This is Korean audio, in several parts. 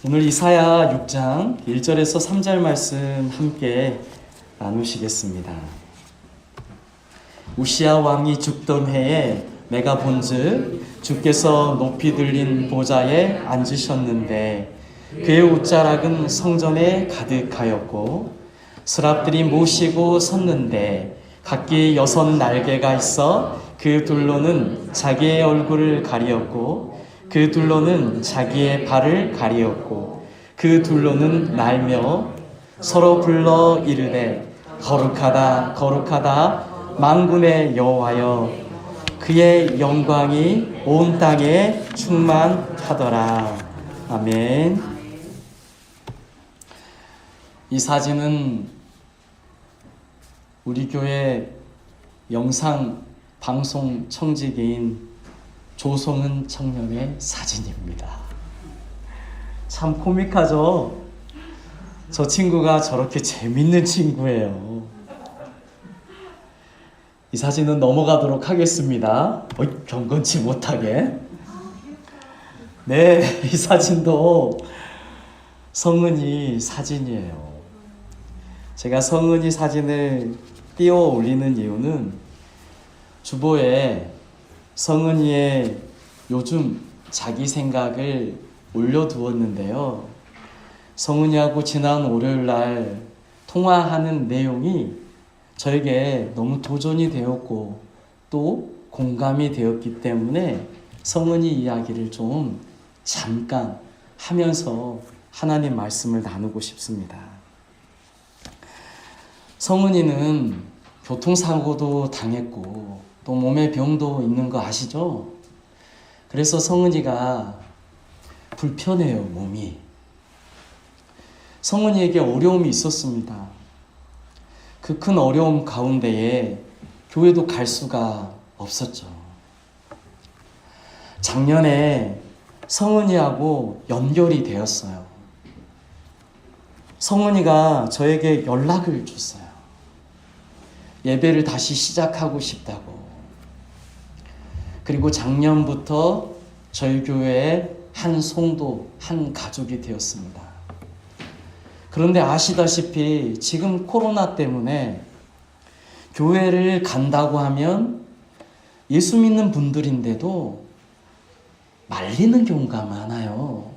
오늘 이사야 6장 1절에서 3절 말씀 함께 나누시겠습니다. 우시야 왕이 죽던 해에 내가 본즉 주께서 높이 들린 보좌에 앉으셨는데 그의 옷자락은 성전에 가득하였고 스랍들이 모시고 섰는데 각기 6 날개가 있어 그 둘로는 자기의 얼굴을 가리었고 그 둘로는 자기의 발을 가리었고 그 둘로는 날며 서로 불러 이르되 거룩하다 거룩하다 만군의 여호와여 그의 영광이 온 땅에 충만하더라. 아멘. 이 사진은 우리 교회 영상 방송 청지기인 조성은 청년의 사진입니다. 참 코믹하죠? 저 친구가 저렇게 재밌는 친구예요. 이 사진은 넘어가도록 하겠습니다. 경건치 못하게. 네, 이 사진도 성은이 사진이에요. 제가 성은이 사진을 띄워 올리는 이유는 주보에 성은이의 요즘 자기 생각을 올려두었는데요. 성은이하고 지난 월요일날 통화하는 내용이 저에게 너무 도전이 되었고 또 공감이 되었기 때문에 성은이 이야기를 좀 잠깐 하면서 하나님 말씀을 나누고 싶습니다. 성은이는 교통사고도 당했고 또 몸에 병도 있는 거 아시죠? 그래서 성은이가 불편해요, 몸이. 성은이에게 어려움이 있었습니다. 그 큰 어려움 가운데에 교회도 갈 수가 없었죠. 작년에 성은이하고 연결이 되었어요. 성은이가 저에게 연락을 줬어요. 예배를 다시 시작하고 싶다고. 그리고 작년부터 저희 교회의 한 성도, 한 가족이 되었습니다. 그런데 아시다시피 지금 코로나 때문에 교회를 간다고 하면 예수 믿는 분들인데도 말리는 경우가 많아요.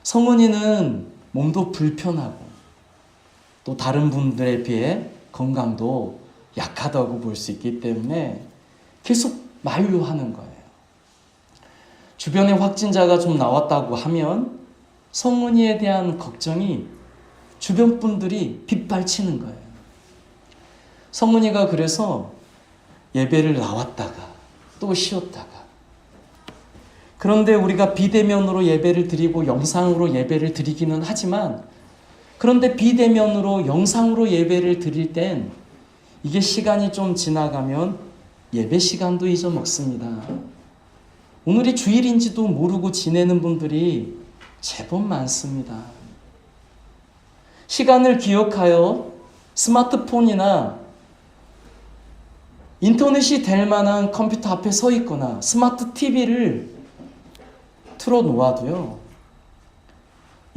성은이는 몸도 불편하고 또 다른 분들에 비해 건강도 약하다고 볼 수 있기 때문에 계속 만류하는 거예요. 주변에 확진자가 좀 나왔다고 하면 성은이에 대한 걱정이 주변 분들이 빗발치는 거예요. 성은이가 그래서 예배를 나왔다가 또 쉬었다가 그런데 우리가 비대면으로 예배를 드리고 영상으로 예배를 드리기는 하지만 그런데 비대면으로 영상으로 예배를 드릴 땐 이게 시간이 좀 지나가면 예배 시간도 잊어먹습니다. 오늘이 주일인지도 모르고 지내는 분들이 제법 많습니다. 시간을 기억하여 스마트폰이나 인터넷이 될 만한 컴퓨터 앞에 서 있거나 스마트 TV를 틀어놓아도요.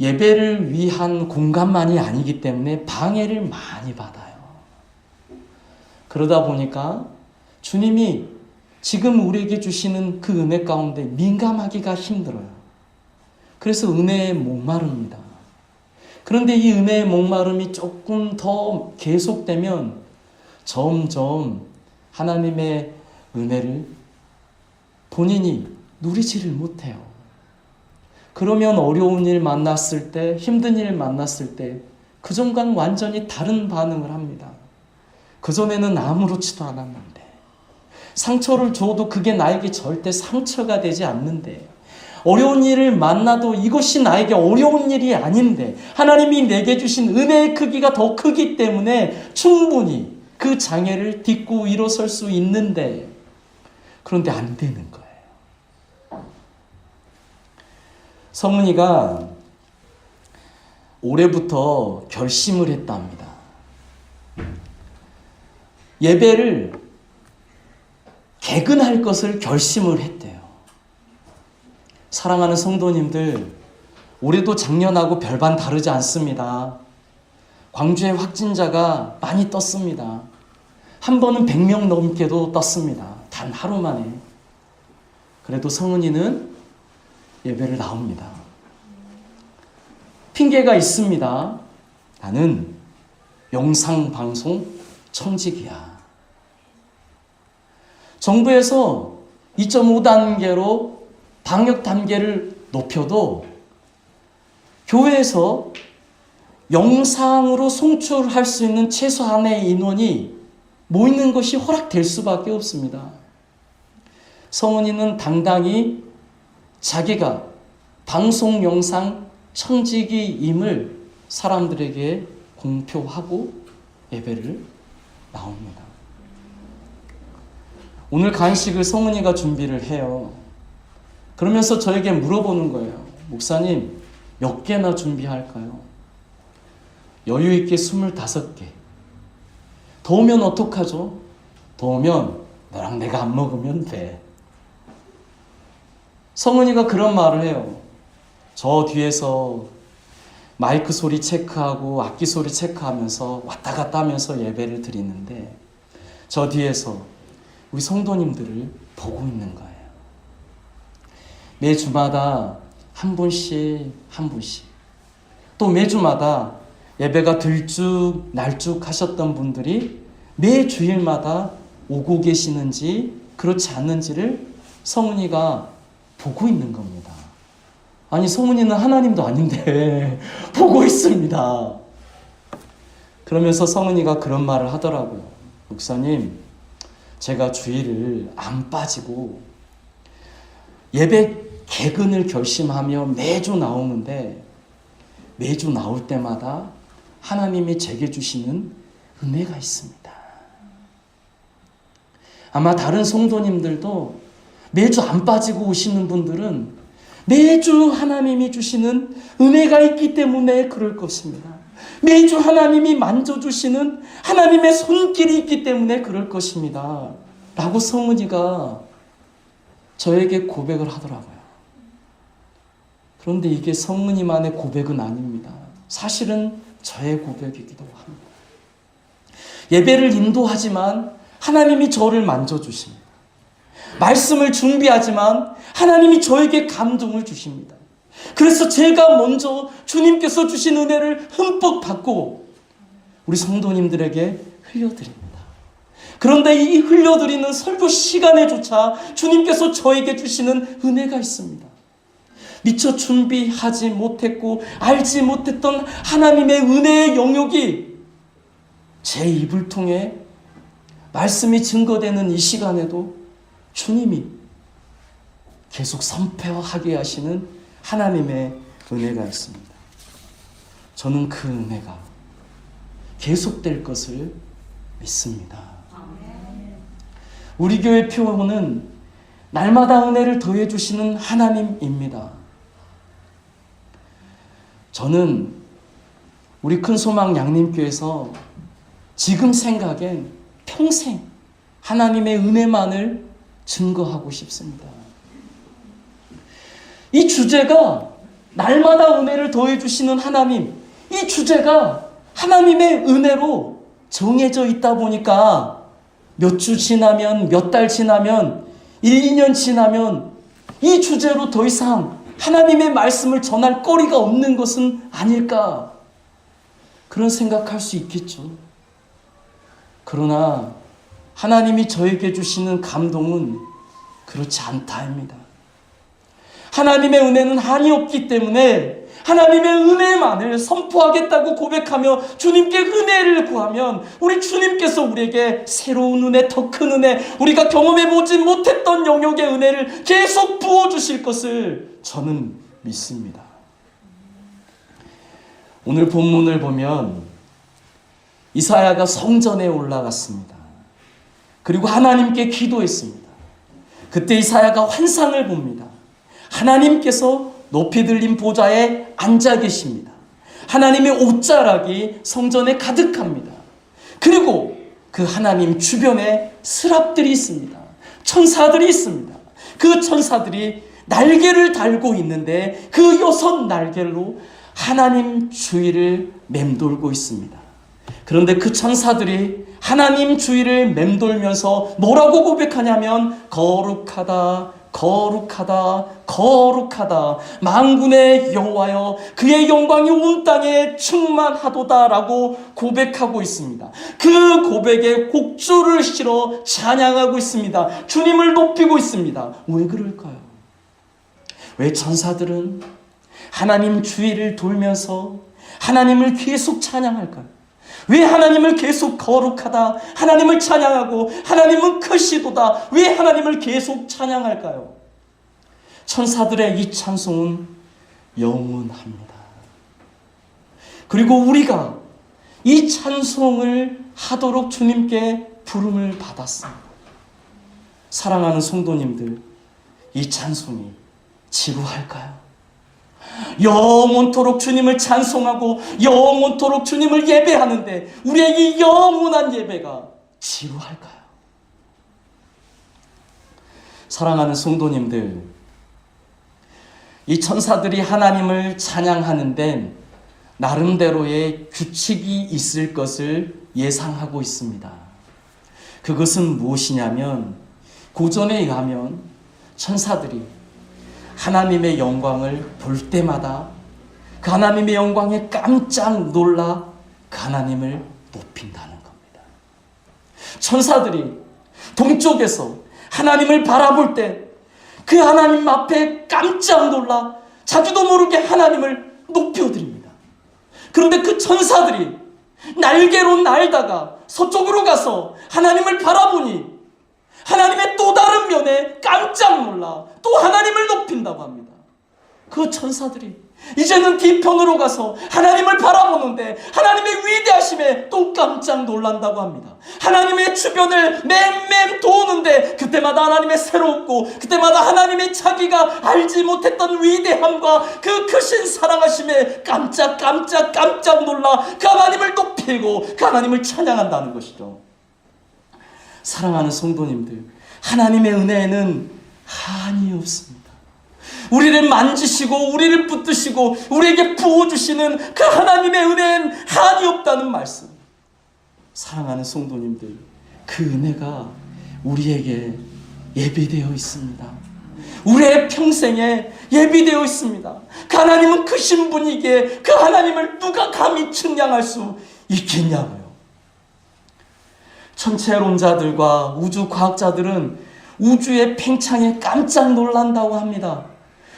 예배를 위한 공간만이 아니기 때문에 방해를 많이 받아요. 그러다 보니까 주님이 지금 우리에게 주시는 그 은혜 가운데 민감하기가 힘들어요. 그래서 은혜에 목마릅니다. 그런데 이 은혜의 목마름이 조금 더 계속되면 점점 하나님의 은혜를 본인이 누리지를 못해요. 그러면 어려운 일 만났을 때, 힘든 일 만났을 때 그전과는 완전히 다른 반응을 합니다. 그전에는 아무렇지도 않았는데 상처를 줘도 그게 나에게 절대 상처가 되지 않는데 어려운 일을 만나도 이것이 나에게 어려운 일이 아닌데 하나님이 내게 주신 은혜의 크기가 더 크기 때문에 충분히 그 장애를 딛고 일어설 수 있는데 그런데 안 되는 거예요. 성은이가 올해부터 결심을 했답니다. 예배를 개근할 것을 결심을 했대요. 사랑하는 성도님들, 올해도 작년하고 별반 다르지 않습니다. 광주의 확진자가 많이 떴습니다. 한 번은 100명 넘게도 떴습니다. 단 하루 만에. 그래도 성은이는 예배를 나옵니다. 핑계가 있습니다. 나는 영상방송 청직이야. 정부에서 2.5단계로 방역 단계를 높여도 교회에서 영상으로 송출할 수 있는 최소한의 인원이 모이는 것이 허락될 수밖에 없습니다. 성은이는 당당히 자기가 방송 영상 청지기임을 사람들에게 공표하고 예배를 나옵니다. 오늘 간식을 성은이가 준비를 해요. 그러면서 저에게 물어보는 거예요. 목사님, 몇 개나 준비할까요? 여유 있게 25개. 더우면 어떡하죠? 더우면 너랑 내가 안 먹으면 돼. 성은이가 그런 말을 해요. 저 뒤에서 마이크 소리 체크하고 악기 소리 체크하면서 왔다 갔다 하면서 예배를 드리는데 저 뒤에서 우리 성도님들을 보고 있는 거예요. 매주마다 한 분씩 한 분씩 또 매주마다 예배가 들쭉 날쭉 하셨던 분들이 매 주일마다 오고 계시는지 그렇지 않는지를 성은이가 보고 있는 겁니다. 아니 성은이는 하나님도 아닌데 보고 있습니다. 그러면서 성은이가 그런 말을 하더라고요. 목사님, 제가 주일을 안 빠지고 예배 개근을 결심하며 매주 나오는데 매주 나올 때마다 하나님이 제게 주시는 은혜가 있습니다. 아마 다른 성도님들도 매주 안 빠지고 오시는 분들은 매주 하나님이 주시는 은혜가 있기 때문에 그럴 것입니다. 매주 하나님이 만져주시는 하나님의 손길이 있기 때문에 그럴 것입니다. 라고 성은이가 저에게 고백을 하더라고요. 그런데 이게 성은이만의 고백은 아닙니다. 사실은 저의 고백이기도 합니다. 예배를 인도하지만 하나님이 저를 만져주십니다. 말씀을 준비하지만 하나님이 저에게 감동을 주십니다. 그래서 제가 먼저 주님께서 주신 은혜를 흠뻑 받고 우리 성도님들에게 흘려드립니다. 그런데 이 흘려드리는 설교 시간에조차 주님께서 저에게 주시는 은혜가 있습니다. 미처 준비하지 못했고 알지 못했던 하나님의 은혜의 영역이 제 입을 통해 말씀이 증거되는 이 시간에도 주님이 계속 선포하게 하시는 하나님의 은혜가 있습니다. 저는 그 은혜가 계속될 것을 믿습니다. 우리 교회 표어는 날마다 은혜를 더해 주시는 하나님입니다. 저는 우리 큰소망 양림교회에서 지금 생각엔 평생 하나님의 은혜만을 증거하고 싶습니다. 이 주제가 날마다 은혜를 더해 주시는 하나님, 이 주제가 하나님의 은혜로 정해져 있다 보니까 몇 주 지나면, 몇 달 지나면, 1, 2년 지나면 이 주제로 더 이상 하나님의 말씀을 전할 거리가 없는 것은 아닐까, 그런 생각할 수 있겠죠. 그러나 하나님이 저에게 주시는 감동은 그렇지 않다입니다. 하나님의 은혜는 한이 없기 때문에 하나님의 은혜만을 선포하겠다고 고백하며 주님께 은혜를 구하면 우리 주님께서 우리에게 새로운 은혜, 더 큰 은혜, 우리가 경험해보지 못했던 영역의 은혜를 계속 부어주실 것을 저는 믿습니다. 오늘 본문을 보면 이사야가 성전에 올라갔습니다. 그리고 하나님께 기도했습니다. 그때 이사야가 환상을 봅니다. 하나님께서 높이 들린 보좌에 앉아 계십니다. 하나님의 옷자락이 성전에 가득합니다. 그리고 그 하나님 주변에 스랍들이 있습니다. 천사들이 있습니다. 그 천사들이 날개를 달고 있는데 그 6 날개로 하나님 주위를 맴돌고 있습니다. 그런데 그 천사들이 하나님 주위를 맴돌면서 뭐라고 고백하냐면 거룩하다, 거룩하다, 거룩하다, 만군의 여호와여 그의 영광이 온 땅에 충만하도다라고 고백하고 있습니다. 그 고백에 곡조를 실어 찬양하고 있습니다. 주님을 높이고 있습니다. 왜 그럴까요? 왜 천사들은 하나님 주위를 돌면서 하나님을 계속 찬양할까요? 왜 하나님을 계속 거룩하다, 하나님을 찬양하고 하나님은 크시도다, 왜 하나님을 계속 찬양할까요? 천사들의 이 찬송은 영원합니다. 그리고 우리가 이 찬송을 하도록 주님께 부름을 받았습니다. 사랑하는 성도님들, 이 찬송이 지루할까요? 영원토록 주님을 찬송하고 영원토록 주님을 예배하는데 우리에게 영원한 예배가 지루할까요? 사랑하는 성도님들, 이 천사들이 하나님을 찬양하는데 나름대로의 규칙이 있을 것을 예상하고 있습니다. 그것은 무엇이냐면 고전에 의하면 천사들이 하나님의 영광을 볼 때마다 그 하나님의 영광에 깜짝 놀라 그 하나님을 높인다는 겁니다. 천사들이 동쪽에서 하나님을 바라볼 때 그 하나님 앞에 깜짝 놀라 자기도 모르게 하나님을 높여드립니다. 그런데 그 천사들이 날개로 날다가 서쪽으로 가서 하나님을 바라보니 하나님의 또 다른 면에 깜짝 놀라 또 하나님을 높인다고 합니다. 그 천사들이 이제는 뒤편으로 가서 하나님을 바라보는데 하나님의 위대하심에 또 깜짝 놀란다고 합니다. 하나님의 주변을 맴맴 도는데 그때마다 하나님의 새롭고 그때마다 하나님의 자기가 알지 못했던 위대함과 그 크신 사랑하심에 깜짝 놀라 그 하나님을 높이고 그 하나님을 찬양한다는 것이죠. 사랑하는 성도님들, 하나님의 은혜에는 한이 없습니다. 우리를 만지시고 우리를 붙드시고 우리에게 부어주시는 그 하나님의 은혜엔 한이 없다는 말씀. 사랑하는 성도님들, 그 은혜가 우리에게 예비되어 있습니다. 우리의 평생에 예비되어 있습니다. 그 하나님은 크신 분이기에 그 하나님을 누가 감히 측량할 수 있겠냐고요. 천체론자들과 우주과학자들은 우주의 팽창에 깜짝 놀란다고 합니다.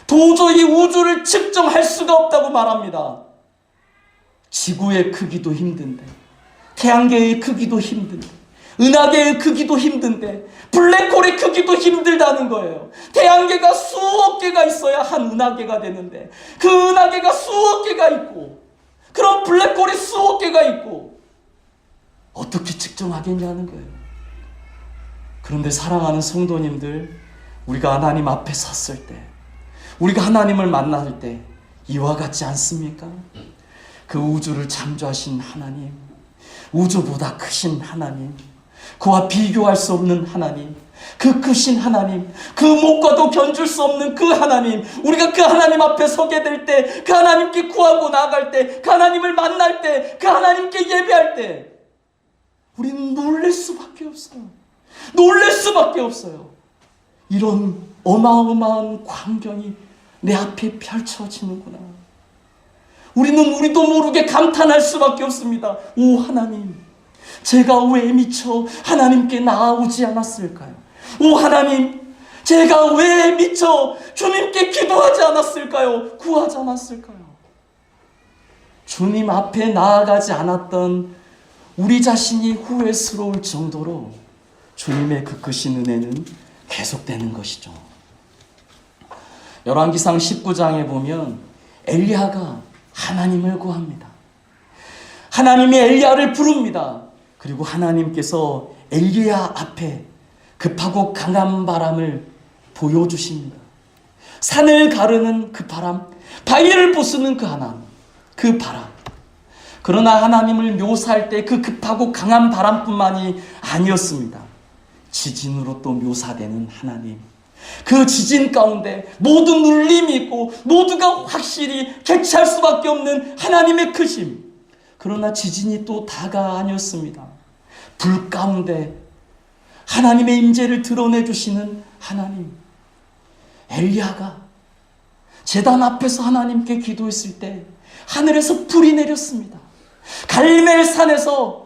도저히 우주를 측정할 수가 없다고 말합니다. 지구의 크기도 힘든데, 태양계의 크기도 힘든데, 은하계의 크기도 힘든데, 블랙홀의 크기도 힘들다는 거예요. 태양계가 수억 개가 있어야 한 은하계가 되는데 그 은하계가 수억 개가 있고 그런 블랙홀이 수억 개가 있고 어떻게 측정하겠냐는 거예요. 그런데 사랑하는 성도님들, 우리가 하나님 앞에 섰을 때, 우리가 하나님을 만날 때 이와 같지 않습니까? 그 우주를 창조하신 하나님, 우주보다 크신 하나님, 그와 비교할 수 없는 하나님, 그 크신 하나님, 그 목과도 견줄 수 없는 그 하나님, 우리가 그 하나님 앞에 서게 될 때, 그 하나님께 구하고 나아갈 때, 그 하나님을 만날 때, 그 하나님께 예배할 때 우리는 놀랄 수밖에 없어요. 놀랄 수밖에 없어요. 이런 어마어마한 광경이 내 앞에 펼쳐지는구나. 우리도 모르게 감탄할 수밖에 없습니다. 오 하나님, 제가 왜 미처 하나님께 나아오지 않았을까요? 오 하나님, 제가 왜 미처 주님께 기도하지 않았을까요? 구하지 않았을까요? 주님 앞에 나아가지 않았던 우리 자신이 후회스러울 정도로 주님의 그 크신 은혜는 계속되는 것이죠. 열왕기상 19장에 보면 엘리야가 하나님을 구합니다. 하나님이 엘리야를 부릅니다. 그리고 하나님께서 엘리야 앞에 급하고 강한 바람을 보여주십니다. 산을 가르는 그 바람, 바위를 부수는 그 바람. 그러나 하나님을 묘사할 때 그 급하고 강한 바람뿐만이 아니었습니다. 지진으로 또 묘사되는 하나님, 그 지진 가운데 모두 눌림이 있고 모두가 확실히 객체할 수밖에 없는 하나님의 크심. 그러나 지진이 또 다가 아니었습니다. 불 가운데 하나님의 임재를 드러내 주시는 하나님. 엘리야가 제단 앞에서 하나님께 기도했을 때 하늘에서 불이 내렸습니다. 갈멜산에서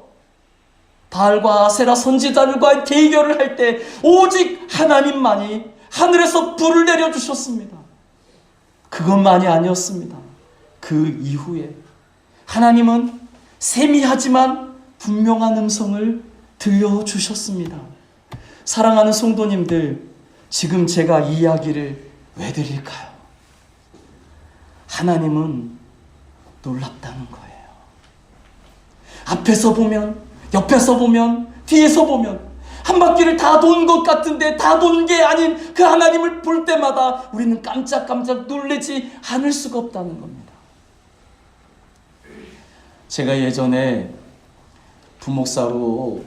바알과 아세라 선지자들과의 대결을 할 때 오직 하나님만이 하늘에서 불을 내려주셨습니다. 그것만이 아니었습니다. 그 이후에 하나님은 세미하지만 분명한 음성을 들려주셨습니다. 사랑하는 성도님들, 지금 제가 이 이야기를 왜 드릴까요? 하나님은 놀랍다는 거예요. 앞에서 보면, 옆에서 보면, 뒤에서 보면 한 바퀴를 다 돈 것 같은데 다 돈 게 아닌 그 하나님을 볼 때마다 우리는 깜짝깜짝 놀라지 않을 수가 없다는 겁니다. 제가 예전에 부목사로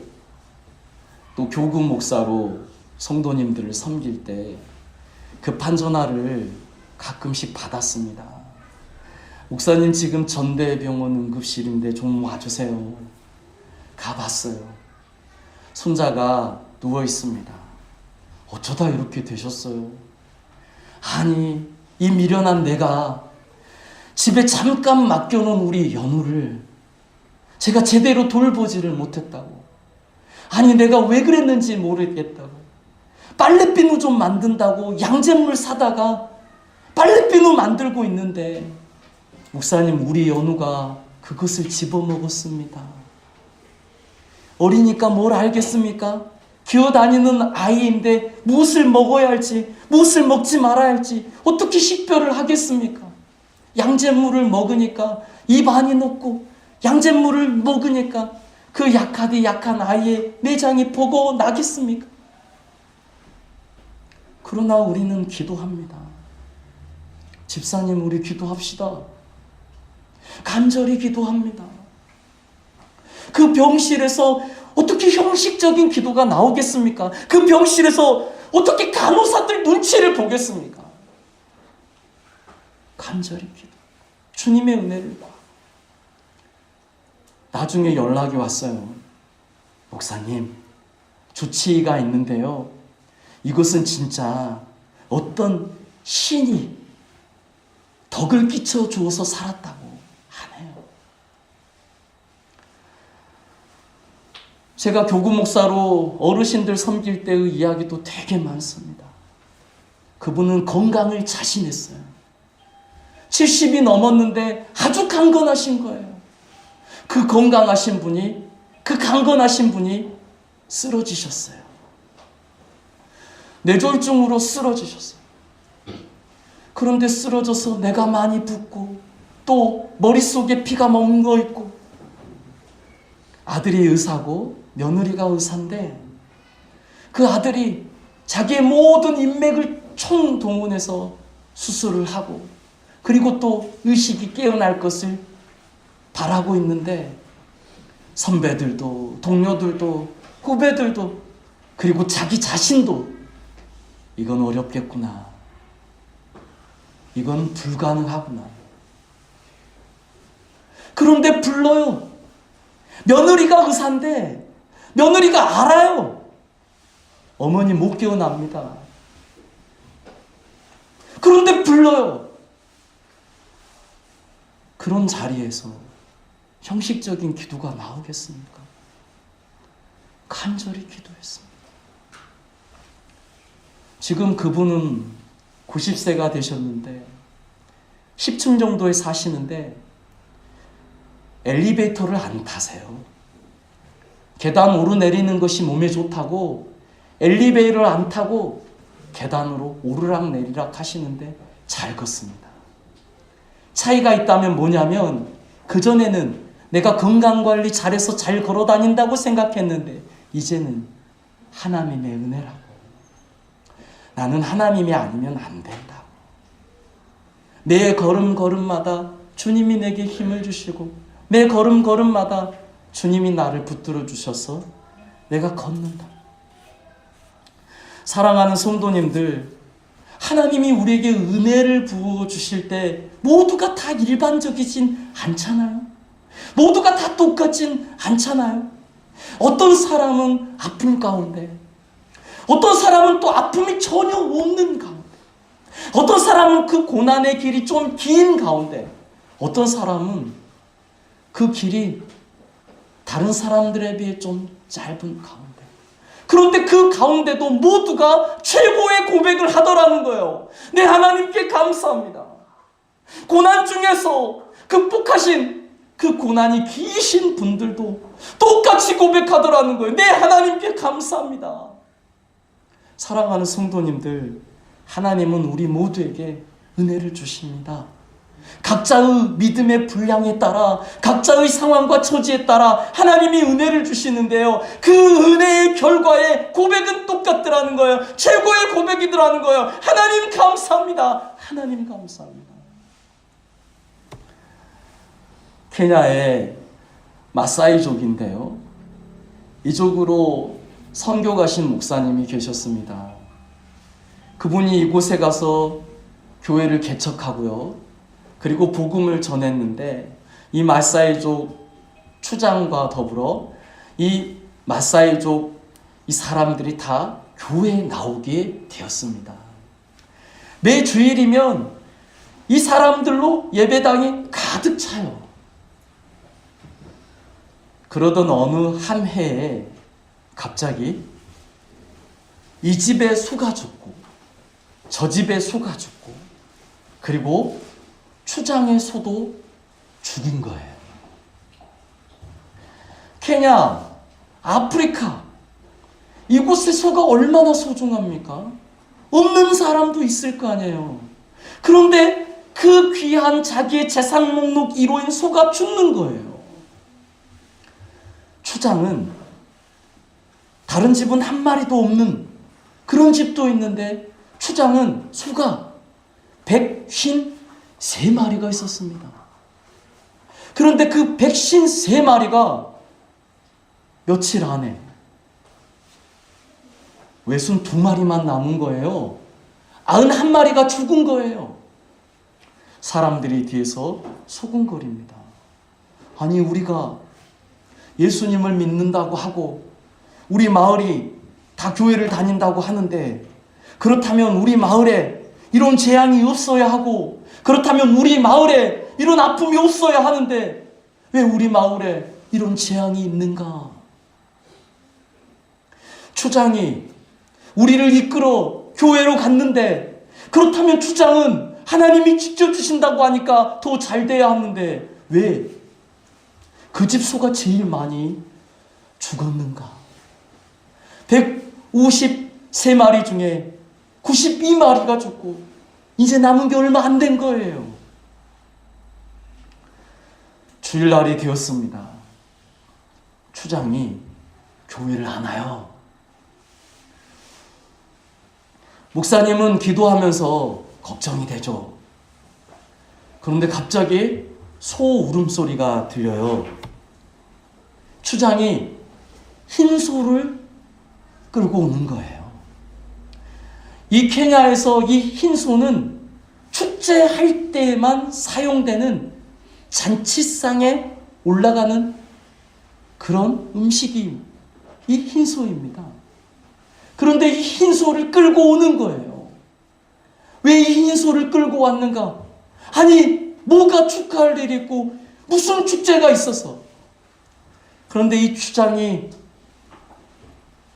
또 교구 목사로 성도님들을 섬길 때 급한 전화를 가끔씩 받았습니다. 목사님, 지금 전대병원 응급실인데 좀 와주세요. 가봤어요. 손자가 누워 있습니다. 어쩌다 이렇게 되셨어요? 아니, 이 미련한 내가 집에 잠깐 맡겨놓은 우리 연우를 제가 제대로 돌보지를 못했다고. 아니, 내가 왜 그랬는지 모르겠다고. 빨래비누 좀 만든다고 양잿물 사다가 빨래비누 만들고 있는데 목사님, 우리 연우가 그것을 집어먹었습니다. 어리니까 뭘 알겠습니까? 기어다니는 아이인데 무엇을 먹어야 할지, 무엇을 먹지 말아야 할지 어떻게 식별을 하겠습니까? 양잿물을 먹으니까 입 안이 녹고, 양잿물을 먹으니까 그 약하디 약한 아이의 내장이 보고 나겠습니까? 그러나 우리는 기도합니다. 집사님, 우리 기도합시다. 간절히 기도합니다. 그 병실에서 어떻게 형식적인 기도가 나오겠습니까? 그 병실에서 어떻게 간호사들 눈치를 보겠습니까? 간절히 기도. 주님의 은혜를 봐. 나중에 연락이 왔어요. 목사님, 조치가 있는데요. 이것은 진짜 어떤 신이 덕을 끼쳐 주어서 살았다고 하네요. 제가 교구 목사로 어르신들 섬길 때의 이야기도 되게 많습니다. 그분은 건강을 자신했어요. 70이 넘었는데 아주 강건하신 거예요. 그 건강하신 분이, 그 강건하신 분이 쓰러지셨어요. 뇌졸중으로 쓰러지셨어요. 그런데 쓰러져서 내가 많이 붓고 또 머릿속에 피가 멍거 있고, 아들이 의사고 며느리가 의사인데 그 아들이 자기의 모든 인맥을 총동원해서 수술을 하고 그리고 또 의식이 깨어날 것을 바라고 있는데 선배들도 동료들도 후배들도 그리고 자기 자신도 이건 어렵겠구나, 이건 불가능하구나. 그런데 불러요. 며느리가 의사인데 며느리가 알아요. 어머니 못 깨어납니다. 그런데 불러요. 그런 자리에서 형식적인 기도가 나오겠습니까? 간절히 기도했습니다. 지금 그분은 90세가 되셨는데 10층 정도에 사시는데 엘리베이터를 안 타세요. 계단 오르내리는 것이 몸에 좋다고 엘리베이터를 안 타고 계단으로 오르락 내리락 하시는데 잘 걷습니다. 차이가 있다면 뭐냐면, 그전에는 내가 건강관리 잘해서 잘 걸어 다닌다고 생각했는데 이제는 하나님의 은혜라고, 나는 하나님이 아니면 안 된다고, 내 걸음걸음마다 주님이 내게 힘을 주시고 내 걸음걸음마다 주님이 나를 붙들어 주셔서 내가 걷는다. 사랑하는 성도님들, 하나님이 우리에게 은혜를 부어주실 때 모두가 다 일반적이진 않잖아요. 모두가 다 똑같진 않잖아요. 어떤 사람은 아픔 가운데, 어떤 사람은 또 아픔이 전혀 없는 가운데, 어떤 사람은 그 고난의 길이 좀 긴 가운데, 어떤 사람은 그 길이 다른 사람들에 비해 좀 짧은 가운데, 그런데 그 가운데도 모두가 최고의 고백을 하더라는 거예요. 네, 하나님께 감사합니다. 고난 중에서 극복하신 그 고난이 기신 분들도 똑같이 고백하더라는 거예요. 네, 하나님께 감사합니다. 사랑하는 성도님들, 하나님은 우리 모두에게 은혜를 주십니다. 각자의 믿음의 분량에 따라, 각자의 상황과 처지에 따라 하나님이 은혜를 주시는데요, 그 은혜의 결과에 고백은 똑같더라는 거예요. 최고의 고백이더라는 거예요. 하나님 감사합니다. 하나님 감사합니다. 케냐의 마사이족인데요, 이쪽으로 선교 가신 목사님이 계셨습니다. 그분이 이곳에 가서 교회를 개척하고요, 그리고 복음을 전했는데, 이 마사이족 추장과 더불어 이 마사이족 이 사람들이 다 교회에 나오게 되었습니다. 매 주일이면 이 사람들로 예배당이 가득 차요. 그러던 어느 한 해에 갑자기 이 집에 소가 죽고 저 집에 소가 죽고 그리고 추장의 소도 죽인 거예요. 케냐, 아프리카, 이곳의 소가 얼마나 소중합니까? 없는 사람도 있을 거 아니에요. 그런데 그 귀한 자기의 재산 목록 1호인 소가 죽는 거예요. 추장은 다른 집은 한 마리도 없는 그런 집도 있는데, 추장은 소가 153마리가 있었습니다. 그런데 그 153마리가 며칠 안에 외순 2마리만 남은 거예요. 91마리가 죽은 거예요. 사람들이 뒤에서 소곤거립니다. 아니, 우리가 예수님을 믿는다고 하고 우리 마을이 다 교회를 다닌다고 하는데, 그렇다면 우리 마을에 이런 재앙이 없어야 하고, 그렇다면 우리 마을에 이런 아픔이 없어야 하는데 왜 우리 마을에 이런 재앙이 있는가? 추장이 우리를 이끌어 교회로 갔는데, 그렇다면 추장은 하나님이 직접 주신다고 하니까 더 잘 돼야 하는데 왜 그 집 소가 제일 많이 죽었는가? 153마리 중에 92마리가 죽고 이제 남은 게 얼마 안 된 거예요. 주일날이 되었습니다. 추장이 교회를 안 와요. 목사님은 기도하면서 걱정이 되죠. 그런데 갑자기 소 울음소리가 들려요. 추장이 흰 소를 끌고 오는 거예요. 이 케냐에서 이 흰 소는 축제할 때만 사용되는 잔치상에 올라가는 그런 음식이 이 흰 소입니다. 그런데 이 흰 소를 끌고 오는 거예요. 왜 이 흰 소를 끌고 왔는가? 아니, 뭐가 축하할 일이 있고 무슨 축제가 있어서. 그런데 이 추장이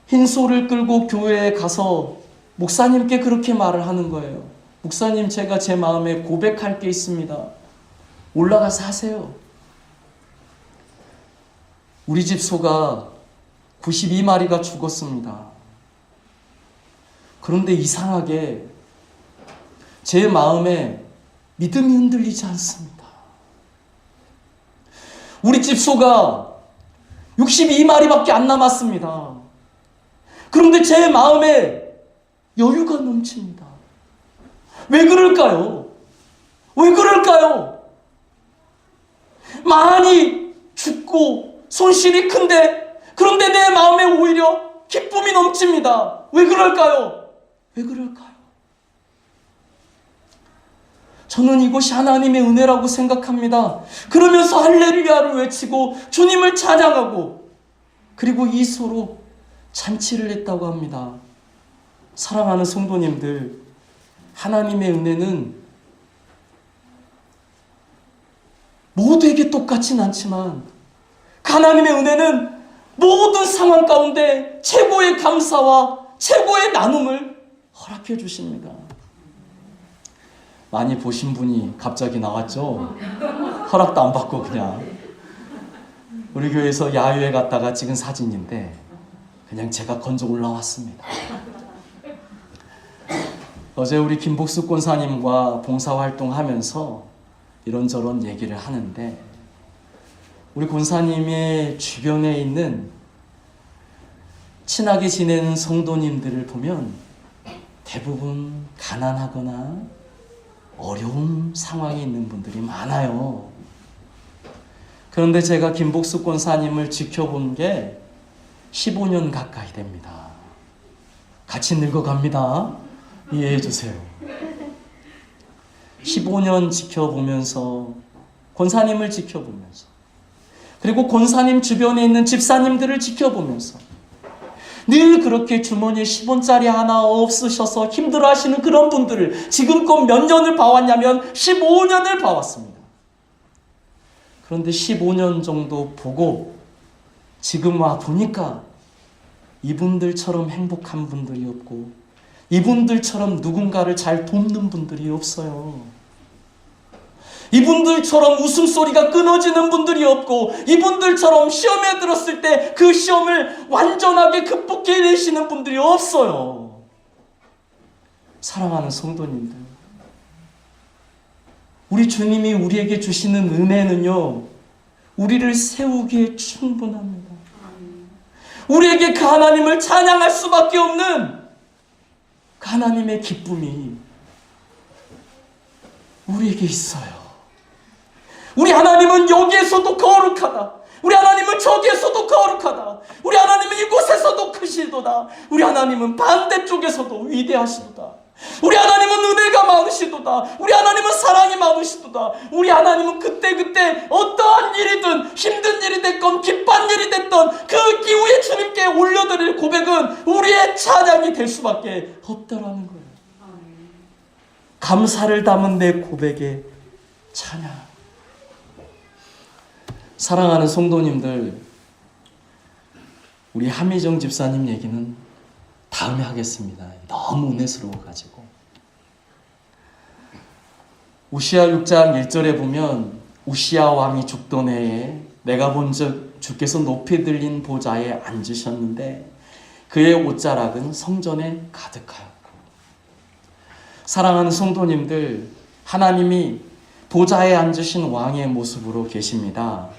흰 소를 끌고 교회에 가서 목사님께 그렇게 말을 하는 거예요. 목사님, 제가 제 마음에 고백할 게 있습니다. 올라가서 하세요. 우리 집 소가 92마리가 죽었습니다. 그런데 이상하게 제 마음에 믿음이 흔들리지 않습니다. 우리 집 소가 62마리밖에 안 남았습니다. 그런데 제 마음에 여유가 넘칩니다. 왜 그럴까요? 왜 그럴까요? 많이 죽고 손실이 큰데, 그런데 내 마음에 오히려 기쁨이 넘칩니다. 왜 그럴까요? 왜 그럴까요? 저는 이것이 하나님의 은혜라고 생각합니다. 그러면서 할렐루야를 외치고 주님을 찬양하고 그리고 이 서로 잔치를 했다고 합니다. 사랑하는 성도님들, 하나님의 은혜는 모두에게 똑같진 않지만 하나님의 은혜는 모든 상황 가운데 최고의 감사와 최고의 나눔을 허락해 주십니다. 많이 보신 분이 갑자기 나왔죠? 허락도 안 받고 그냥. 우리 교회에서 야유회 갔다가 찍은 사진인데 그냥 제가 건져 올라왔습니다. 어제 우리 김복수 권사님과 봉사활동하면서 이런저런 얘기를 하는데 우리 권사님의 주변에 있는 친하게 지내는 성도님들을 보면 대부분 가난하거나 어려운 상황에 있는 분들이 많아요. 그런데 제가 김복수 권사님을 지켜본 게 15년 가까이 됩니다. 같이 늙어갑니다. 이해해 주세요. 15년 지켜보면서 권사님을 지켜보면서 그리고 권사님 주변에 있는 집사님들을 지켜보면서 늘 그렇게 주머니에 10원짜리 하나 없으셔서 힘들어하시는 그런 분들을 지금껏 몇 년을 봐왔냐면 15년을 봐왔습니다. 그런데 15년 정도 보고 지금 와 보니까 이분들처럼 행복한 분들이 없고 이분들처럼 누군가를 잘 돕는 분들이 없어요. 이분들처럼 웃음소리가 끊어지는 분들이 없고 이분들처럼 시험에 들었을 때 그 시험을 완전하게 극복해내시는 분들이 없어요. 사랑하는 성도님들, 우리 주님이 우리에게 주시는 은혜는요, 우리를 세우기에 충분합니다. 우리에게 그 하나님을 찬양할 수밖에 없는 그 하나님의 기쁨이 우리에게 있어요. 우리 하나님은 여기에서도 거룩하다. 우리 하나님은 저기에서도 거룩하다. 우리 하나님은 이곳에서도 크시도다. 우리 하나님은 반대쪽에서도 위대하시도다. 우리 하나님은 은혜가 많으시도다. 우리 하나님은 사랑이 많으시도다. 우리 하나님은 그때그때 어떠한 일이든 힘든 일이 됐건 기쁜 일이 됐던 그 기후에 주님께 올려드릴 고백은 우리의 찬양이 될 수밖에 없다라는 거예요. 감사를 담은 내 고백의 찬양. 사랑하는 성도님들, 우리 함희정 집사님 얘기는 다음에 하겠습니다. 너무 은혜스러워가지고. 우시야 6장 1절에 보면 우시야 왕이 죽던 해에 내가 본즉 주께서 높이 들린 보좌에 앉으셨는데 그의 옷자락은 성전에 가득하였고. 사랑하는 성도님들, 하나님이 보좌에 앉으신 왕의 모습으로 계십니다.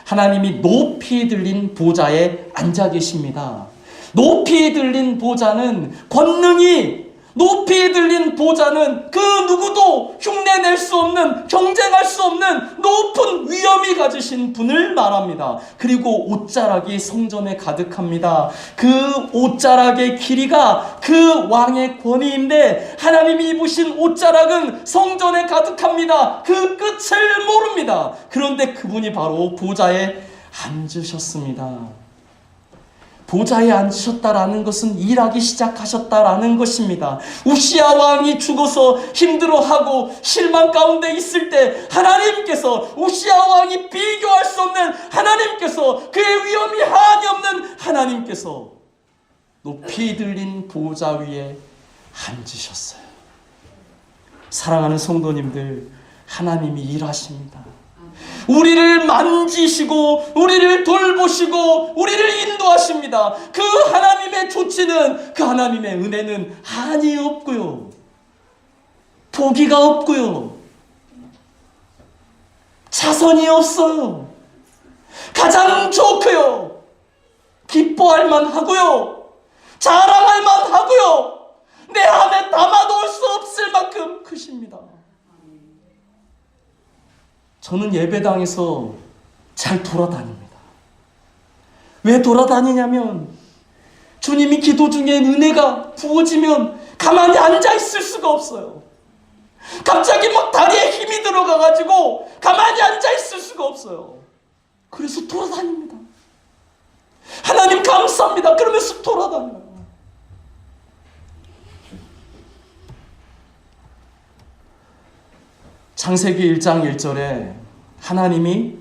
하나님이 높이 들린 보좌에 앉아 계십니다. 높이 들린 보좌는 권능이, 높이 들린 보좌는 그 누구도 흉내낼 수 없는, 경쟁할 수 없는 높은 위엄이 가지신 분을 말합니다. 그리고 옷자락이 성전에 가득합니다. 그 옷자락의 길이가 그 왕의 권위인데 하나님이 입으신 옷자락은 성전에 가득합니다. 그 끝을 모릅니다. 그런데 그분이 바로 보좌에 앉으셨습니다. 보좌에 앉으셨다라는 것은 일하기 시작하셨다라는 것입니다. 우시야 왕이 죽어서 힘들어하고 실망 가운데 있을 때 하나님께서, 우시야 왕이 비교할 수 없는 하나님께서, 그의 위엄이 한이 없는 하나님께서 높이 들린 보좌 위에 앉으셨어요. 사랑하는 성도님들, 하나님이 일하십니다. 우리를 만지시고 우리를 돌보시고 우리를 인도하십니다. 그 하나님의 조치는, 그 하나님의 은혜는 한이 없고요, 포기가 없고요, 차선이 없어요. 가장 좋고요, 기뻐할 만하고요, 자랑할 만하고요, 내 안에 담아놓을 수 없을 만큼 크십니다. 저는 예배당에서 잘 돌아다닙니다. 왜 돌아다니냐면 주님이 기도 중에 은혜가 부어지면 가만히 앉아 있을 수가 없어요. 갑자기 막 다리에 힘이 들어가가지고 가만히 앉아있을 수가 없어요. 그래서 돌아다닙니다. 하나님 감사합니다. 그러면서 돌아다녀요. 창세기 1장 1절에 하나님이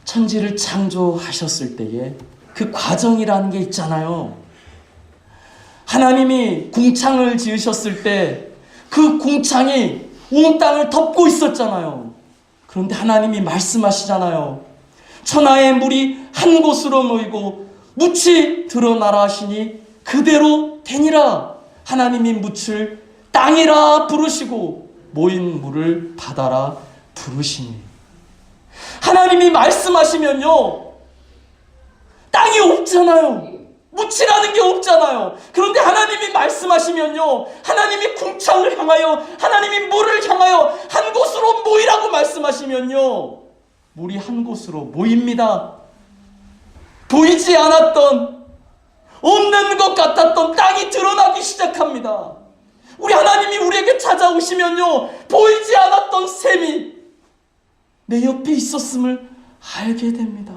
천지를 창조하셨을 때에 그 과정이라는 게 있잖아요. 하나님이 궁창을 지으셨을 때 그 궁창이 온 땅을 덮고 있었잖아요. 그런데 하나님이 말씀하시잖아요. 천하의 물이 한 곳으로 모이고 묻이 드러나라 하시니 그대로 되니라. 하나님이 묻을 땅이라 부르시고 모인 물을 바다라 부르시니. 하나님이 말씀하시면요, 땅이 없잖아요. 묻히라는 게 없잖아요. 그런데 하나님이 말씀하시면요, 하나님이 궁창을 향하여, 하나님이 물을 향하여 한 곳으로 모이라고 말씀하시면요, 물이 한 곳으로 모입니다. 보이지 않았던, 없는 것 같았던 땅이 드러나기 시작합니다. 우리 하나님이 우리에게 찾아오시면요, 보이지 않았던 샘이 내 옆에 있었음을 알게 됩니다.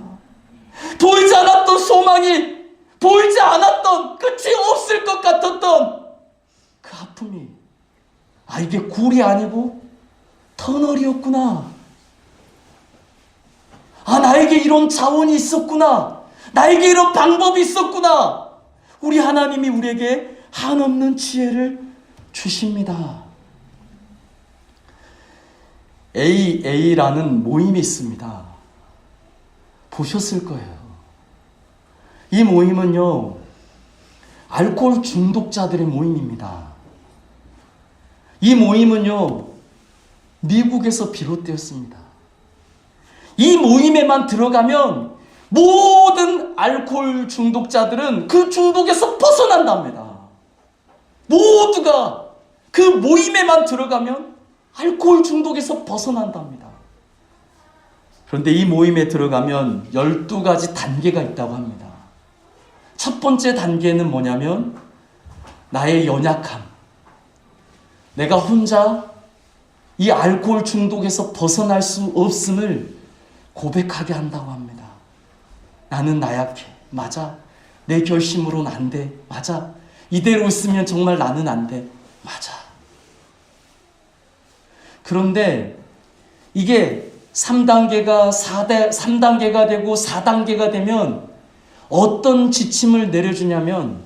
보이지 않았던 소망이, 보이지 않았던, 끝이 없을 것 같았던 그 아픔이, 아, 이게 굴이 아니고 터널이었구나. 아, 나에게 이런 자원이 있었구나. 나에게 이런 방법이 있었구나. 우리 하나님이 우리에게 한없는 지혜를 주십니다. AA라는 모임이 있습니다. 보셨을 거예요. 이 모임은요, 알코올 중독자들의 모임입니다. 이 모임은요, 미국에서 비롯되었습니다. 이 모임에만 들어가면 모든 알코올 중독자들은 그 중독에서 벗어난답니다. 모두가 그 모임에만 들어가면 알코올 중독에서 벗어난답니다. 그런데 이 모임에 들어가면 12가지 단계가 있다고 합니다. 첫 번째 단계는 뭐냐면 나의 연약함, 내가 혼자 이 알코올 중독에서 벗어날 수 없음을 고백하게 한다고 합니다. 나는 나약해. 맞아. 내 결심으로는 안 돼. 맞아. 이대로 있으면 정말 나는 안 돼. 맞아. 그런데 이게 3단계가 되고 4단계가 되면 어떤 지침을 내려주냐면,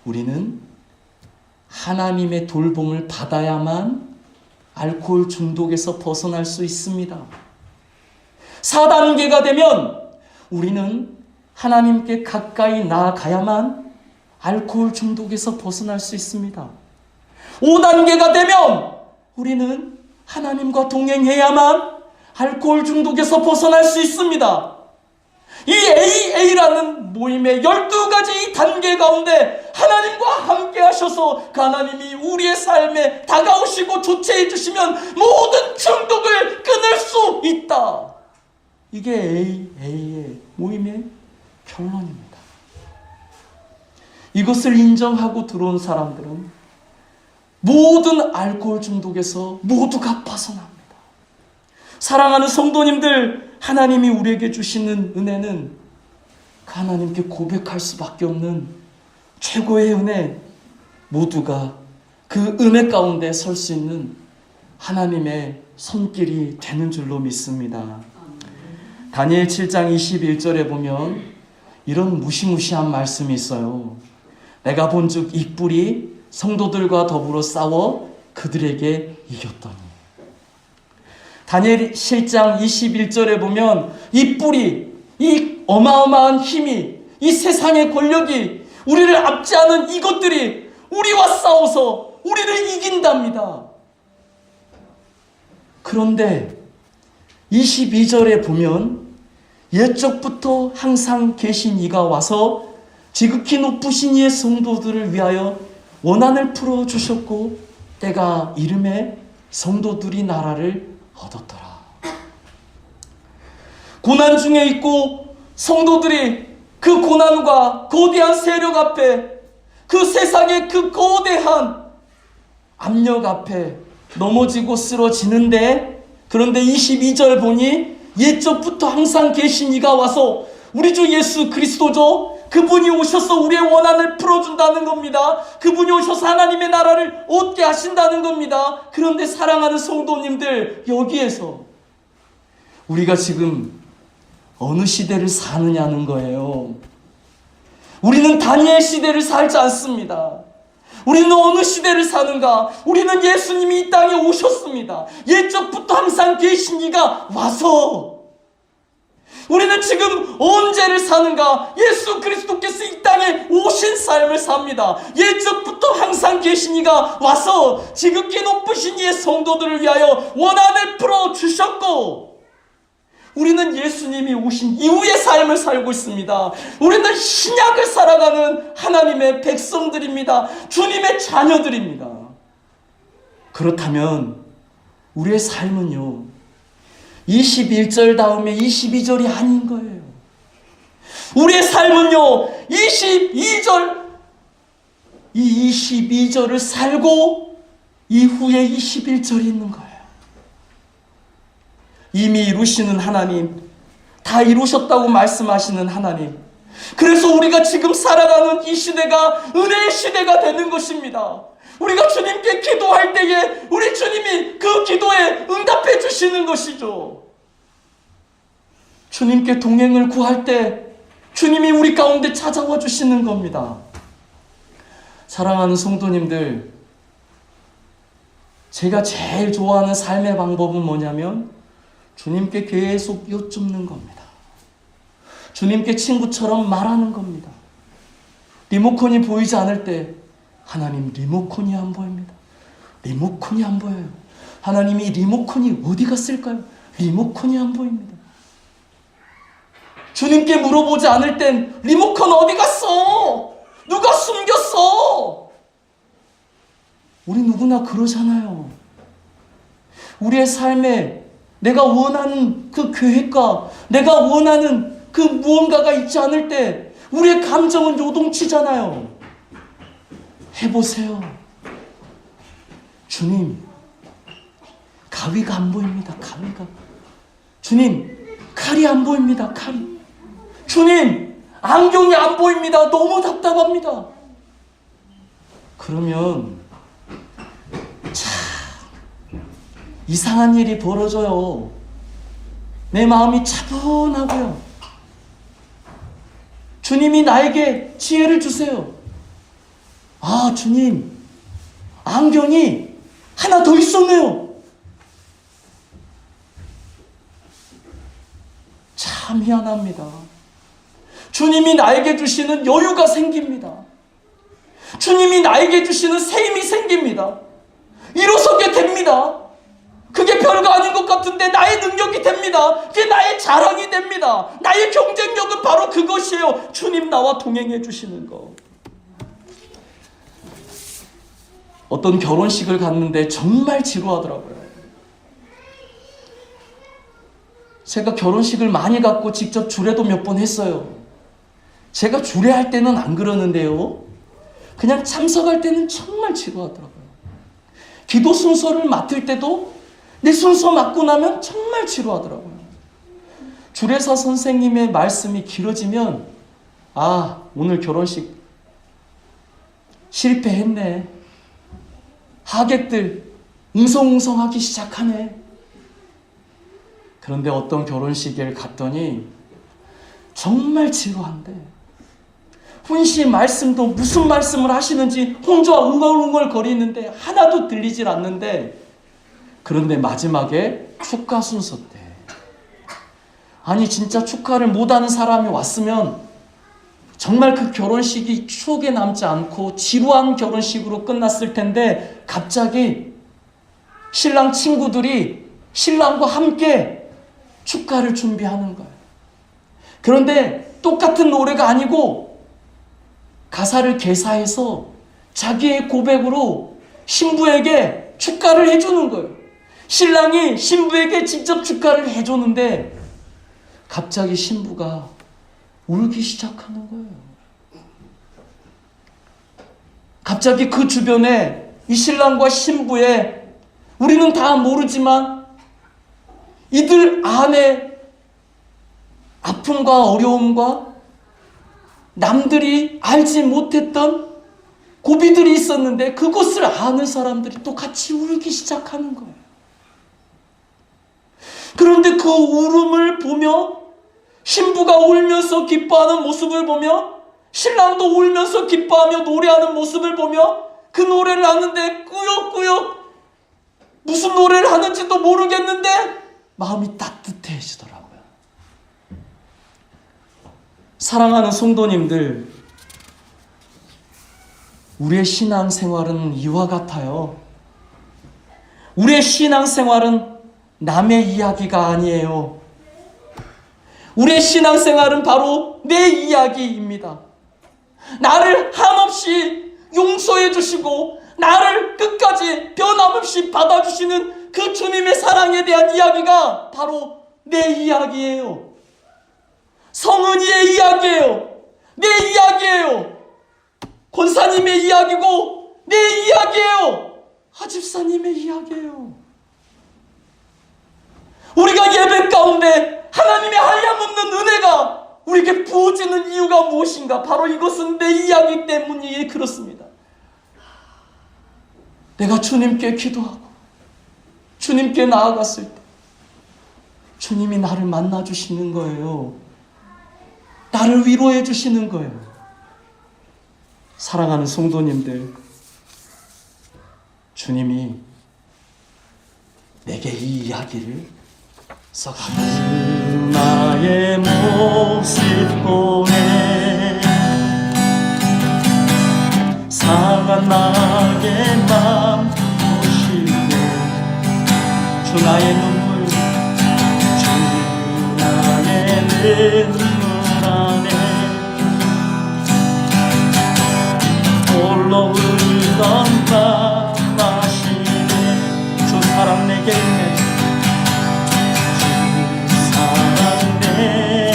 우리는 하나님의 돌봄을 받아야만 알코올 중독에서 벗어날 수 있습니다. 4단계가 되면 우리는 하나님께 가까이 나아가야만 알코올 중독에서 벗어날 수 있습니다. 5단계가 되면 우리는 하나님과 동행해야만 알코올 중독에서 벗어날 수 있습니다. 이 AA라는 모임의 12가지 단계 가운데 하나님과 함께 하셔서 그 하나님이 우리의 삶에 다가오시고 조치해 주시면 모든 중독을 끊을 수 있다. 이게 AA의 모임의 결론입니다. 이것을 인정하고 들어온 사람들은 모든 알코올 중독에서 모두가 벗어납니다. 사랑하는 성도님들, 하나님이 우리에게 주시는 은혜는 하나님께 고백할 수밖에 없는 최고의 은혜, 모두가 그 은혜 가운데 설 수 있는 하나님의 손길이 되는 줄로 믿습니다. 다니엘 7장 21절에 보면 이런 무시무시한 말씀이 있어요. 내가 본즉 이 뿔이 성도들과 더불어 싸워 그들에게 이겼더니. 다니엘 7장 21절에 보면 이 뿔이, 이 어마어마한 힘이, 이 세상의 권력이, 우리를 압제하는 이것들이 우리와 싸워서 우리를 이긴답니다. 그런데 22절에 보면 옛적부터 항상 계신 이가 와서 지극히 높으신 이의 성도들을 위하여 원한을 풀어주셨고 때가 이름에 성도들이 나라를 얻었더라. 고난 중에 있고 성도들이 그 고난과 거대한 세력 앞에, 그 세상의 그 거대한 압력 앞에 넘어지고 쓰러지는데, 그런데 22절 보니 옛적부터 항상 계신 이가 와서 우리 주 예수 그리스도죠. 그분이 오셔서 우리의 원한을 풀어준다는 겁니다. 그분이 오셔서 하나님의 나라를 얻게 하신다는 겁니다. 그런데 사랑하는 성도님들, 여기에서 우리가 지금 어느 시대를 사느냐는 거예요. 우리는 다니엘 시대를 살지 않습니다. 우리는 어느 시대를 사는가? 우리는 예수님이 이 땅에 오셨습니다. 옛적부터 항상 계신 이가 와서, 우리는 지금 언제를 사는가? 예수 그리스도께서 이 땅에 오신 삶을 삽니다. 옛적부터 항상 계신 이가 와서 지극히 높으신 이의 성도들을 위하여 원한을 풀어주셨고, 우리는 예수님이 오신 이후의 삶을 살고 있습니다. 우리는 신약을 살아가는 하나님의 백성들입니다. 주님의 자녀들입니다. 그렇다면 우리의 삶은요, 21절 다음에 22절이 아닌 거예요. 우리의 삶은요, 22절을 살고 이후에 21절이 있는 거예요. 이미 이루시는 하나님, 다 이루셨다고 말씀하시는 하나님, 그래서 우리가 지금 살아가는 이 시대가 은혜의 시대가 되는 것입니다. 우리가 주님께 기도할 때에 우리 주님이 그 기도에 응답해 주시는 것이죠. 주님께 동행을 구할 때 주님이 우리 가운데 찾아와 주시는 겁니다. 사랑하는 성도님들, 제가 제일 좋아하는 삶의 방법은 뭐냐면 주님께 계속 여쭙는 겁니다. 주님께 친구처럼 말하는 겁니다. 리모컨이 보이지 않을 때 하나님, 리모컨이 안 보입니다. 리모컨이 안 보여요. 하나님이 리모컨이 어디 갔을까요? 리모컨이 안 보입니다. 주님께 물어보지 않을 땐 리모컨 어디 갔어? 누가 숨겼어? 우리 누구나 그러잖아요. 우리의 삶에 내가 원하는 그 계획과 내가 원하는 그 무언가가 있지 않을 때 우리의 감정은 요동치잖아요. 해보세요. 주님, 가위가 안 보입니다. 가위가. 주님, 칼이 안 보입니다. 칼이. 주님, 안경이 안 보입니다. 너무 답답합니다. 그러면 참 이상한 일이 벌어져요. 내 마음이 차분하고요. 주님이 나에게 지혜를 주세요. 아, 주님, 안경이 하나 더 있었네요. 참 희한합니다. 주님이 나에게 주시는 여유가 생깁니다. 주님이 나에게 주시는 새 힘이 생깁니다. 일어서게 됩니다. 그게 별거 아닌 것 같은데 나의 능력이 됩니다. 그게 나의 자랑이 됩니다. 나의 경쟁력은 바로 그것이에요. 주님 나와 동행해 주시는 거. 어떤 결혼식을 갔는데 정말 지루하더라고요. 제가 결혼식을 많이 갔고 직접 주례도 몇 번 했어요. 제가 주례할 때는 안 그러는데요, 그냥 참석할 때는 정말 지루하더라고요. 기도 순서를 맡을 때도 내 순서 맡고 나면 정말 지루하더라고요. 주례사 선생님의 말씀이 길어지면 아, 오늘 결혼식 실패했네. 하객들 웅성웅성하기 시작하네. 그런데 어떤 결혼식에 갔더니 정말 지루한데 훈시 말씀도 무슨 말씀을 하시는지 혼자 웅얼웅얼 거리는데 하나도 들리질 않는데, 그런데 마지막에 축가 순서 때, 아니 진짜 축가를 못하는 사람이 왔으면 정말 그 결혼식이 추억에 남지 않고 지루한 결혼식으로 끝났을 텐데, 갑자기 신랑 친구들이 신랑과 함께 축가를 준비하는 거예요. 그런데 똑같은 노래가 아니고 가사를 개사해서 자기의 고백으로 신부에게 축가를 해주는 거예요. 신랑이 신부에게 직접 축가를 해줬는데 갑자기 신부가 울기 시작하는 거예요. 갑자기 그 주변에 이 신랑과 신부의 우리는 다 모르지만 이들 안에 아픔과 어려움과 남들이 알지 못했던 고비들이 있었는데 그것을 아는 사람들이 또 같이 울기 시작하는 거예요. 그런데 그 울음을 보며 신부가 울면서 기뻐하는 모습을 보며 신랑도 울면서 기뻐하며 노래하는 모습을 보며 그 노래를 하는데 꾸역꾸역 무슨 노래를 하는지도 모르겠는데 마음이 따뜻해지더라고요. 사랑하는 성도님들, 우리의 신앙생활은 이와 같아요. 우리의 신앙생활은 남의 이야기가 아니에요. 우리의 신앙생활은 바로 내 이야기입니다. 나를 한없이 용서해 주시고 나를 끝까지 변함없이 받아주시는 그 주님의 사랑에 대한 이야기가 바로 내 이야기예요. 성은이의 이야기예요. 내 이야기예요. 권사님의 이야기고 내 이야기예요. 하집사님의 이야기예요. 우리가 예배 가운데 하나님의 한량없는 은혜가 우리에게 부어지는 이유가 무엇인가? 바로 이것은 내 이야기 때문이 그렇습니다. 내가 주님께 기도하고 주님께 나아갔을 때 주님이 나를 만나주시는 거예요. 나를 위로해 주시는 거예요. 사랑하는 성도님들, 주님이 내게 이 이야기를 써가지고 나의 모습 보내 상한 나의 맘 보시고 주 나의 눈물 주 나의 눈물 안에 홀로 울던 밤 마시네 주 사랑 내게 있네 주 사랑 내게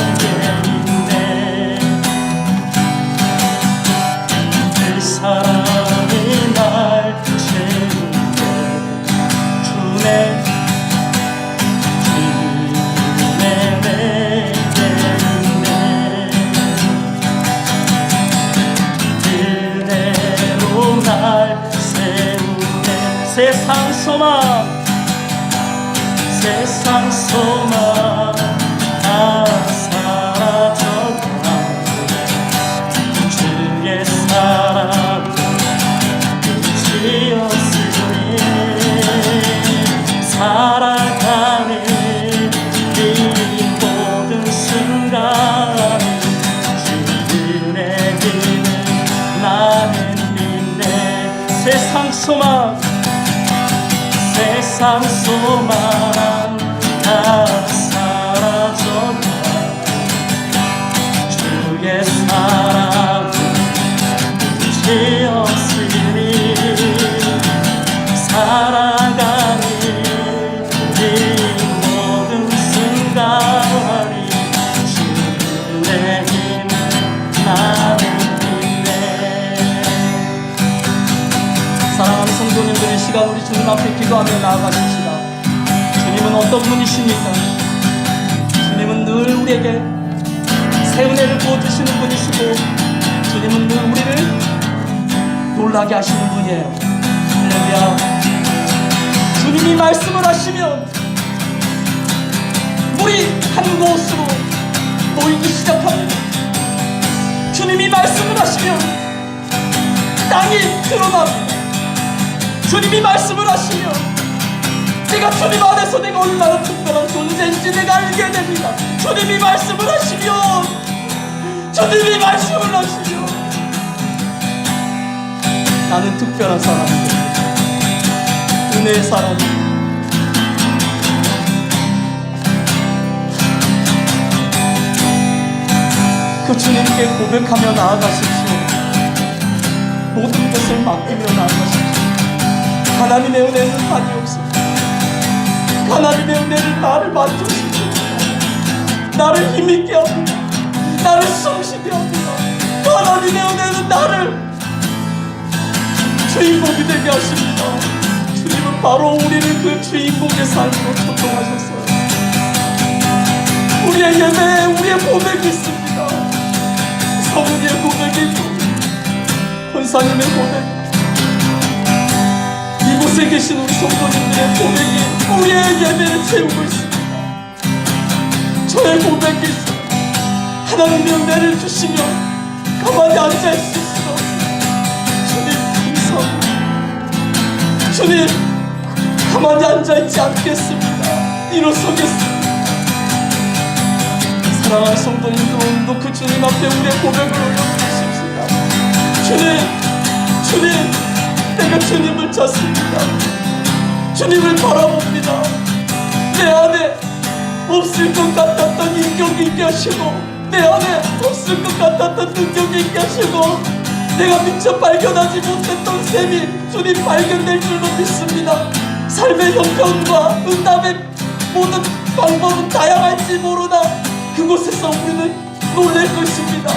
있네 그 사랑이 날 채우네 주네 세상 소망 세상 소망 다 사라져가 주의 사랑 끝이 없으니 살아가는 이 모든 순간 주의 은혜는 나는 믿네 세상 소망 세상 소망 다 사라져가 주의 사랑 끝이 없으니 살아가는 이 모든 순간이 주의 힘 나는 믿네. 사랑하는 성도님들, 이 시간 우리 주님 앞에 기도하며 나아가십시다. 주님은 어떤 분이십니까? 주님은 늘 우리에게 새 은혜를 부어주시는 분이시고 주님은 늘 우리를 놀라게 하시는 분이에요. 할렐루야. 주님이 말씀을 하시면 물이 한 곳으로 모이기 시작합니다. 주님이 말씀을 하시면 땅이 드러납니다. 주님이 말씀을 하시면 내가 주님 안에서 내가 얼마나 특별한 존재인지 내가 알게 됩니다. 주님이 말씀을 하시면 주님이 말씀을 하시면 나는 특별한 사람이 됩니다. 은혜의 사람이 그 주님께 고백하며 나아가십시오. 모든 것을 맡기며 나아가십시오. 하나님의 은혜는 한이 없습니다. 하나님의 은혜는 나를 만져주십니다. 나를 힘있게 합니다. 나를 숨쉬게 합니다. 하나님의 은혜는 나를 주인공이 되게 하십니다. 주님은 바로 우리를 그 주인공의 삶으로 초청하셨어요. 우리의 예배에 우리의 고백이 있습니다. 성은이의 고백이 있고 권사님의 고백, 이곳에 계신 우리 성도님들의 고백이 우리의 예배를 채우고 있습니다. 저의 고백이 있어 하나님의 은혜를 주시면 가만히 앉아있을 수가 없어요. 주님 감사합니다. 주님 가만히 앉아있지 않겠습니다. 일어서겠습니다. 사랑하는 성도님들, 오늘도 그 주님 앞에 우리의 고백을 올려드리십시다. 주님 내가 주님을 찾습니다. 주님을 바라봅니다. 내 안에 없을 것 같았던 인격이 있게 하시고, 내 안에 없을 것 같았던 능력이 있게 하시고, 내가 미처 발견하지 못했던 셈이 주님 발견될 줄로 믿습니다. 삶의 형편과 응답의 모든 방법은 다양할지 모르나 그곳에서 우리는 놀랄 것입니다.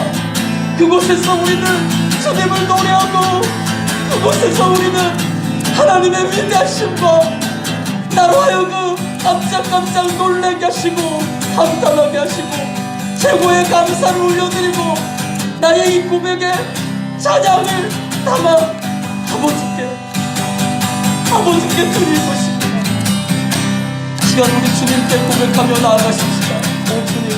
그곳에서 우리는 주님을 노래하고, 그곳에서 우리는 하나님의 위대하심과 나로 하여금 깜짝깜짝 놀라게 하시고 감탄하게 하시고 최고의 감사를 올려드리고 나의 이 고백에 찬양을 담아 아버지께 드릴 것입니다. 시간 우리 주님께 고백하며 나아가십시다. 오 주님,